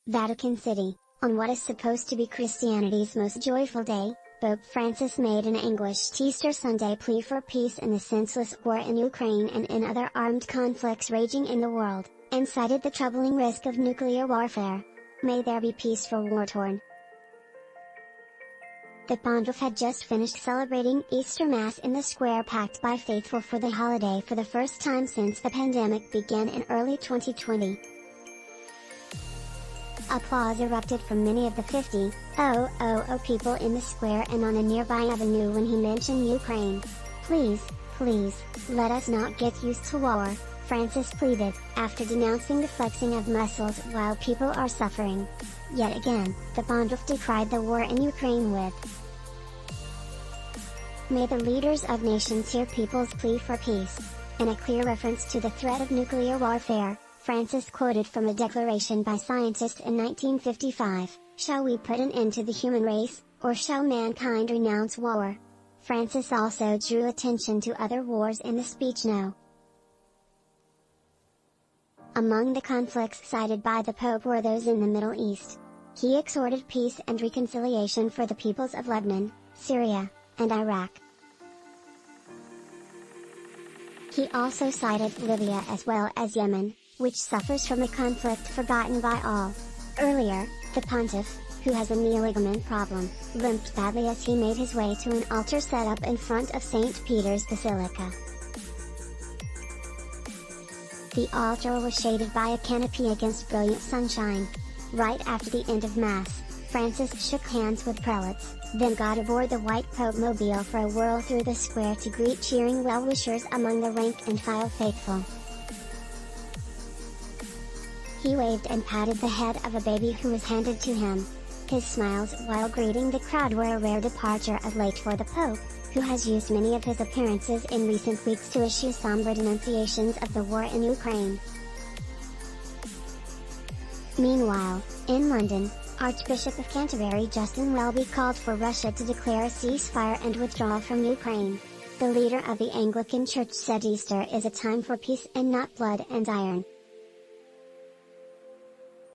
Vatican City, on what is supposed to be Christianity's most joyful day, Pope Francis made an anguished Easter Sunday plea for peace in the senseless war in Ukraine and in other armed conflicts raging in the world, and cited the troubling risk of nuclear warfare. May there be peace for war-torn. The pontiff had just finished celebrating Easter Mass in the square packed by faithful for the holiday for the first time since the pandemic began in early 2020. Applause erupted from many of the 50,000 people in the square and on a nearby avenue when he mentioned Ukraine. Please, let us not get used to war, Francis pleaded, after denouncing the flexing of muscles while people are suffering. Yet again, the pontiff decried the war in Ukraine with, "May the leaders of nations hear people's plea for peace." In a clear reference to the threat of nuclear warfare, Francis quoted from a declaration by scientists in 1955, "Shall we put an end to the human race, or shall mankind renounce war?" Francis also drew attention to other wars in the speech. Among the conflicts cited by the Pope were those in the Middle East. He exhorted peace and reconciliation for the peoples of Lebanon, Syria, and Iraq. He also cited Libya as well as Yemen, which suffers from a conflict forgotten by all. Earlier, the pontiff, who has a knee ligament problem, limped badly as he made his way to an altar set up in front of St. Peter's Basilica. The altar was shaded by a canopy against brilliant sunshine. Right after the end of Mass, Francis shook hands with prelates, then got aboard the white popemobile for a whirl through the square to greet cheering well-wishers among the rank-and-file faithful. He waved and patted the head of a baby who was handed to him. His smiles while greeting the crowd were a rare departure of late for the Pope, who has used many of his appearances in recent weeks to issue somber denunciations of the war in Ukraine. Meanwhile, in London, Archbishop of Canterbury Justin Welby called for Russia to declare a ceasefire and withdraw from Ukraine. The leader of the Anglican Church said Easter is a time for peace and not blood and iron.